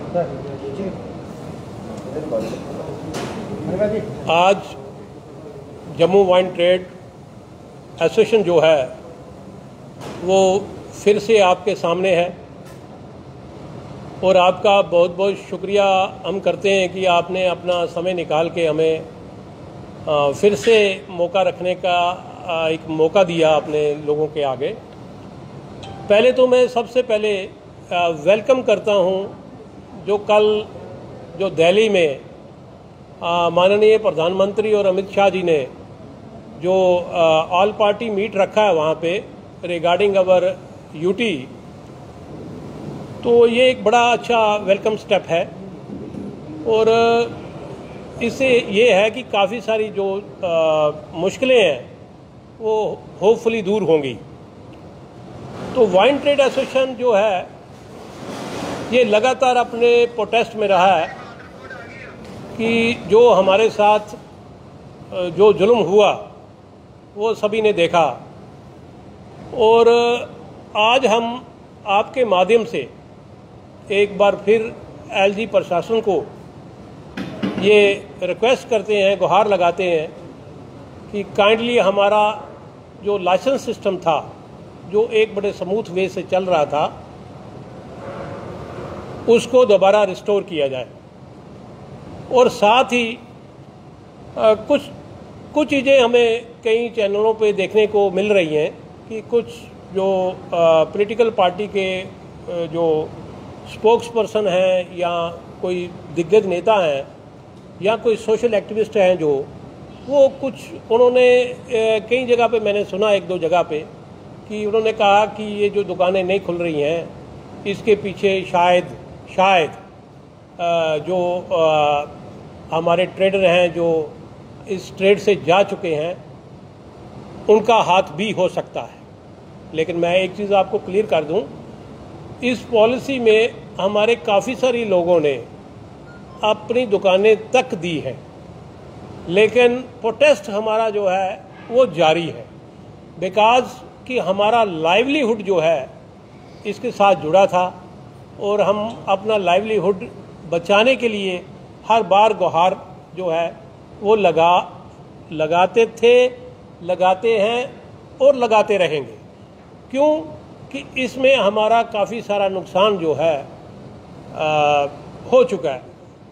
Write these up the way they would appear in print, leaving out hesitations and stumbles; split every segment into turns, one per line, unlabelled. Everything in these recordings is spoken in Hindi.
आज जम्मू वाइन ट्रेड एसोसिएशन जो है वो फिर से आपके सामने है और आपका बहुत बहुत शुक्रिया हम करते हैं कि आपने अपना समय निकाल के हमें फिर से मौका रखने का एक मौका दिया अपने लोगों के आगे। पहले तो मैं सबसे पहले वेलकम करता हूं जो कल जो दिल्ली में माननीय प्रधानमंत्री और अमित शाह जी ने जो ऑल पार्टी मीट रखा है वहाँ पे रिगार्डिंग अवर यूटी, तो ये एक बड़ा अच्छा वेलकम स्टेप है और इससे ये है कि काफ़ी सारी जो मुश्किलें हैं वो होपफुली दूर होंगी। तो वाइन ट्रेड एसोसिएशन जो है ये लगातार अपने प्रोटेस्ट में रहा है कि जो हमारे साथ जो जुल्म हुआ वो सभी ने देखा और आज हम आपके माध्यम से एक बार फिर एलजी प्रशासन को ये रिक्वेस्ट करते हैं, गुहार लगाते हैं कि काइंडली हमारा जो लाइसेंस सिस्टम था जो एक बड़े स्मूथ वे से चल रहा था उसको दोबारा रिस्टोर किया जाए और साथ ही कुछ चीज़ें हमें कई चैनलों पे देखने को मिल रही हैं कि कुछ जो पॉलिटिकल पार्टी के जो स्पोक्स पर्सन हैं या कोई दिग्गज नेता हैं या कोई सोशल एक्टिविस्ट हैं जो वो कुछ उन्होंने कई जगह पे मैंने सुना एक दो जगह पे कि उन्होंने कहा कि ये जो दुकानें नहीं खुल रही हैं इसके पीछे शायद जो हमारे ट्रेडर हैं जो इस ट्रेड से जा चुके हैं उनका हाथ भी हो सकता है। लेकिन मैं एक चीज़ आपको क्लियर कर दूं, इस पॉलिसी में हमारे काफ़ी सारी लोगों ने अपनी दुकानें तक दी हैं, लेकिन प्रोटेस्ट हमारा जो है वो जारी है बिकॉज कि हमारा लाइवलीहुड जो है इसके साथ जुड़ा था और हम अपना लाइवलीहुड बचाने के लिए हर बार गुहार जो है वो लगाते थे, लगाते हैं और लगाते रहेंगे। क्यों कि इसमें हमारा काफ़ी सारा नुकसान जो है हो चुका है।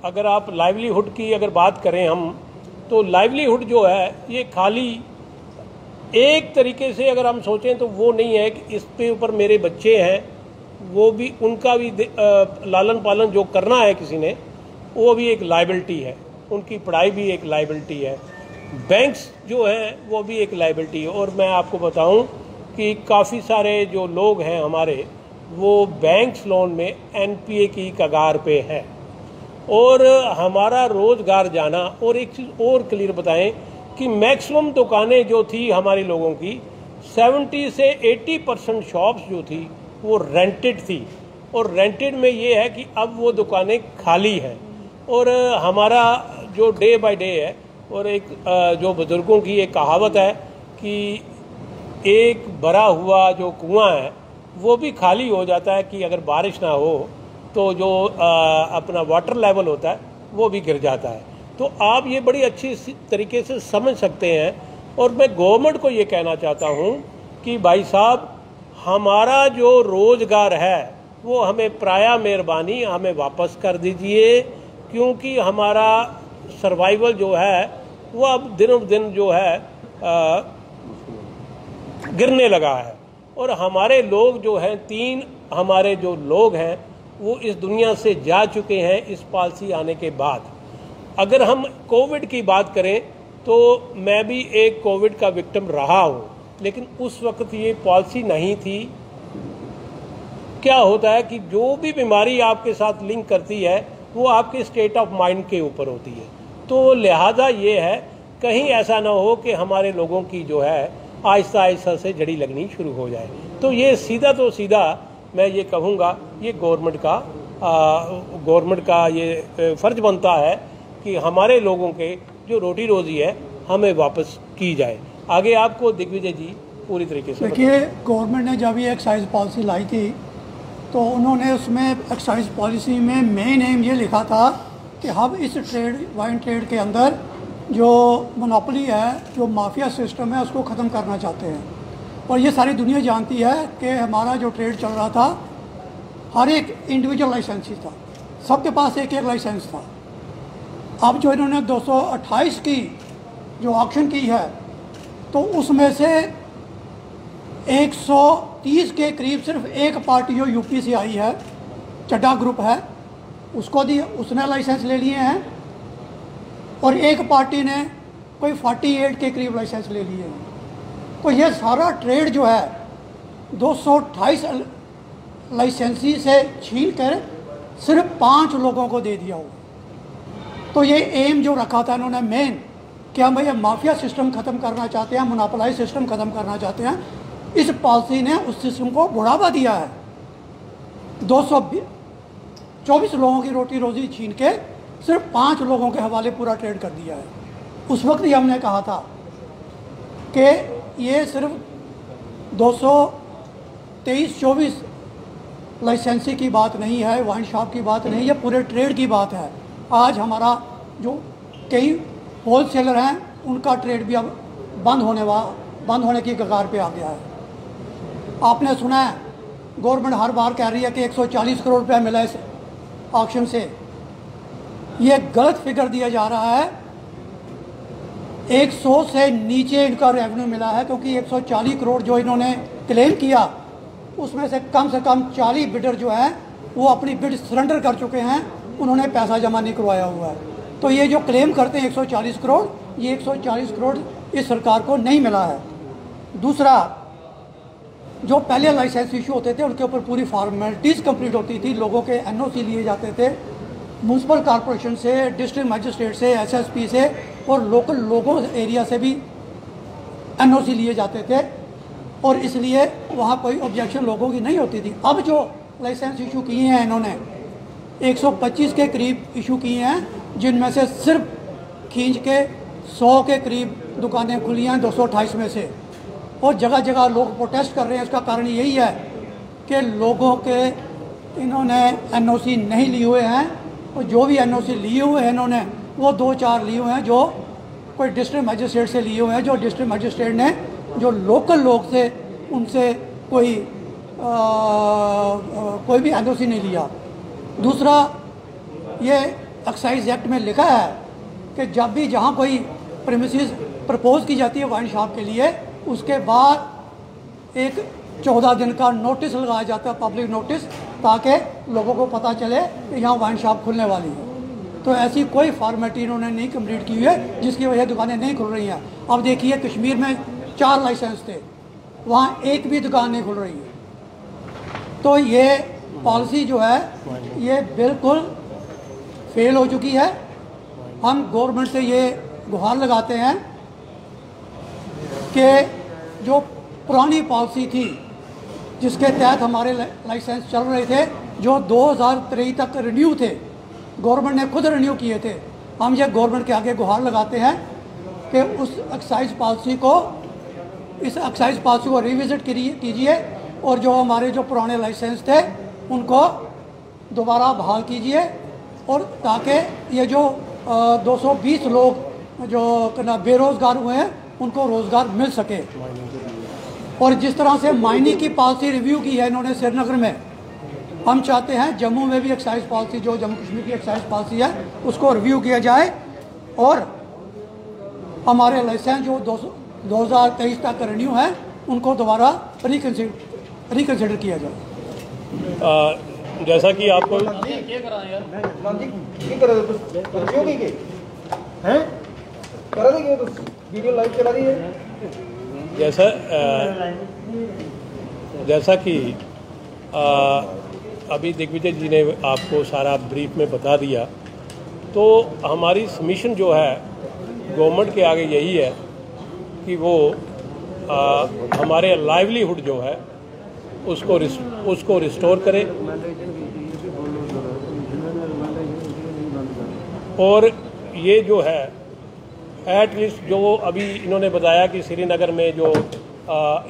अगर आप लाइवलीहुड की अगर बात करें हम तो लाइवलीहुड जो है ये खाली एक तरीके से अगर हम सोचें तो वो नहीं है कि इस पे ऊपर मेरे बच्चे हैं वो भी उनका भी लालन पालन जो करना है किसी ने वो भी एक लायबिलिटी है, उनकी पढ़ाई भी एक लायबिलिटी है, बैंक्स जो हैं वो भी एक लायबिलिटी है। और मैं आपको बताऊं कि काफ़ी सारे जो लोग हैं हमारे वो बैंक्स लोन में एनपीए की कगार पे है और हमारा रोज़गार जाना। और एक चीज़ और क्लियर बताएं कि मैक्सिमम दुकानें जो थी हमारे लोगों की 70 से 80% शॉप्स जो थी वो रेंटेड थी और रेंटेड में ये है कि अब वो दुकानें खाली हैं और हमारा जो डे बाय डे है और एक जो बुजुर्गों की एक कहावत है कि एक भरा हुआ जो कुआं है वो भी खाली हो जाता है कि अगर बारिश ना हो तो जो अपना वाटर लेवल होता है वो भी गिर जाता है। तो आप ये बड़ी अच्छी तरीके से समझ सकते हैं और मैं गवर्नमेंट को ये कहना चाहता हूँ कि भाई साहब हमारा जो रोज़गार है वो हमें प्राया मेहरबानी हमें वापस कर दीजिए क्योंकि हमारा सर्वाइवल जो है वो अब दिनों दिन जो है गिरने लगा है और हमारे लोग जो हैं 3 हमारे जो लोग हैं वो इस दुनिया से जा चुके हैं इस पॉलिसी आने के बाद। अगर हम कोविड की बात करें तो मैं भी एक कोविड का विक्टिम रहा हूँ, लेकिन उस वक्त ये पॉलिसी नहीं थी। क्या होता है कि जो भी बीमारी आपके साथ लिंक करती है वो आपके स्टेट ऑफ माइंड के ऊपर होती है, तो लिहाजा ये है कहीं ऐसा ना हो कि हमारे लोगों की जो है आहिस्ता आहिस्ता से जड़ी लगनी शुरू हो जाए। तो ये सीधा मैं ये कहूँगा ये गवर्नमेंट का ये फ़र्ज बनता है कि हमारे लोगों के जो रोटी रोज़ी है हमें वापस की जाए। आगे आपको दिग्विजय जी पूरी तरीके से
देखिए, गवर्नमेंट ने जब ये एक्साइज पॉलिसी लाई थी तो उन्होंने उसमें एक्साइज पॉलिसी में मेन एम ये लिखा था कि हम इस वाइन ट्रेड के अंदर जो मोनोपोली है, जो माफिया सिस्टम है, उसको ख़त्म करना चाहते हैं। और ये सारी दुनिया जानती है कि हमारा जो ट्रेड चल रहा था, हर एक इंडिविजुअल लाइसेंस ही था, सबके पास एक एक लाइसेंस था। अब जो इन्होंने 228 की जो ऑक्शन की है, तो उसमें से 130 के करीब सिर्फ एक पार्टी जो यूपी से आई है, चड्डा ग्रुप है, उसको दी, उसने लाइसेंस ले लिए हैं। और एक पार्टी ने कोई 48 के करीब लाइसेंस ले लिए हैं। तो ये सारा ट्रेड जो है 228 लाइसेंसी से छीन कर सिर्फ 5 लोगों को दे दिया हुआ। तो ये एम जो रखा था इन्होंने मेन, कि हम भैया माफिया सिस्टम ख़त्म करना चाहते हैं, मोनोपोलाइज सिस्टम ख़त्म करना चाहते हैं, इस पॉलिसी ने उस सिस्टम को बढ़ावा दिया है। 224 लोगों की रोटी रोजी छीन के सिर्फ 5 लोगों के हवाले पूरा ट्रेड कर दिया है। उस वक्त ही हमने कहा था कि ये सिर्फ 223-24 लाइसेंसी की बात नहीं है, वाइन शॉप की बात नहीं, ये पूरे ट्रेड की बात है। आज हमारा जो कई होलसेलर हैं, उनका ट्रेड भी अब बंद होने की कगार पे आ गया है। आपने सुना है गवर्नमेंट हर बार कह रही है कि 140 करोड़ रुपया मिला इस ऑक्शन से। ये गलत फिगर दिया जा रहा है। 100 से नीचे इनका रेवेन्यू मिला है, क्योंकि 140 करोड़ जो इन्होंने क्लेम किया, उसमें से कम 40 बिडर जो है वो अपनी बिड सरेंडर कर चुके हैं, उन्होंने पैसा जमा नहीं करवाया हुआ है। तो ये जो क्लेम करते हैं 140 करोड़, ये 140 करोड़ इस सरकार को नहीं मिला है। दूसरा, जो पहले लाइसेंस इशू होते थे उनके ऊपर पूरी फॉर्मेलिटीज़ कंप्लीट होती थी, लोगों के एनओसी लिए जाते थे म्यूनसिपल कॉरपोरेशन से, डिस्ट्रिक्ट मजिस्ट्रेट से, एसएसपी से और लोकल लोगों एरिया से भी एनओसी लिए जाते थे, और इसलिए वहाँ कोई ऑब्जेक्शन लोगों की नहीं होती थी। अब जो लाइसेंस इशू किए हैं इन्होंने 125 के करीब इशू किए हैं, जिनमें से सिर्फ खींच के 100 के करीब दुकानें खुली हैं 228 में से। और जगह जगह लोग प्रोटेस्ट कर रहे हैं। इसका कारण यही है कि लोगों के इन्होंने एनओसी नहीं लिए हुए हैं, और जो भी एनओसी लिए हुए हैं इन्होंने, वो 2-4 लिए हुए हैं जो कोई डिस्ट्रिक्ट मजिस्ट्रेट से लिए हुए हैं, जो डिस्ट्रिक्ट मजिस्ट्रेट ने जो लोकल लोग थे उनसे कोई भी एनओसी नहीं लिया। दूसरा, ये एक्साइज एक्ट में लिखा है कि जब भी जहाँ कोई प्रीमिसेस प्रपोज की जाती है वाइन शॉप के लिए, उसके बाद एक 14 दिन का नोटिस लगाया जाता है, पब्लिक नोटिस, ताकि लोगों को पता चले कि यहाँ वाइन शॉप खुलने वाली है। तो ऐसी कोई फॉर्मेलिटी इन्होंने नहीं कंप्लीट की हुई है, जिसकी वजह दुकानें नहीं खुल रही हैं। अब देखिए, कश्मीर में 4 लाइसेंस थे, वहाँ एक भी दुकान नहीं खुल रही है। तो ये पॉलिसी जो है ये बिल्कुल फेल हो चुकी है। हम गवर्नमेंट से ये गुहार लगाते हैं कि जो पुरानी पॉलिसी थी, जिसके तहत हमारे लाइसेंस चल रहे थे, जो 2023 तक रिन्यू थे, गवर्नमेंट ने खुद रिन्यू किए थे, हम ये गवर्नमेंट के आगे गुहार लगाते हैं कि उस एक्साइज पॉलिसी को रिविजिट कीजिए, और जो हमारे जो पुराने लाइसेंस थे उनको दोबारा बहाल कीजिए, और ताकि ये जो 220 लोग जो बेरोज़गार हुए हैं उनको रोज़गार मिल सके। और जिस तरह से माइनिंग की पॉलिसी रिव्यू की है इन्होंने श्रीनगर में, हम चाहते हैं जम्मू में भी एक्साइज पॉलिसी, जो जम्मू कश्मीर की एक्साइज पॉलिसी है, उसको रिव्यू किया जाए, और हमारे लाइसेंस जो 2023 तक रिन्यू है उनको दोबारा रिकन्सिडर किया जाए।
जैसा कि आपको जैसा कि अभी दिग्विजय जी ने आपको सारा ब्रीफ में बता दिया, तो हमारी सबमिशन जो है गवर्नमेंट के आगे यही है कि वो हमारे लाइवलीहुड जो है उसको रिस्टोर करे, और ये जो है एटलीस्ट जो अभी इन्होंने बताया कि श्रीनगर में जो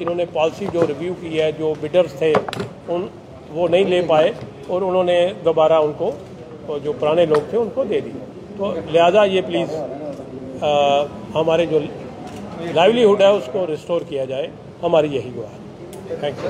इन्होंने पॉलिसी जो रिव्यू की है, जो बिडर्स थे वो नहीं ले पाए और उन्होंने दोबारा उनको जो पुराने लोग थे उनको दे दी। तो लिहाजा ये प्लीज़ हमारे जो लाइवलीहुड है उसको रिस्टोर किया जाए, हमारी यही दुआ है। Thank you.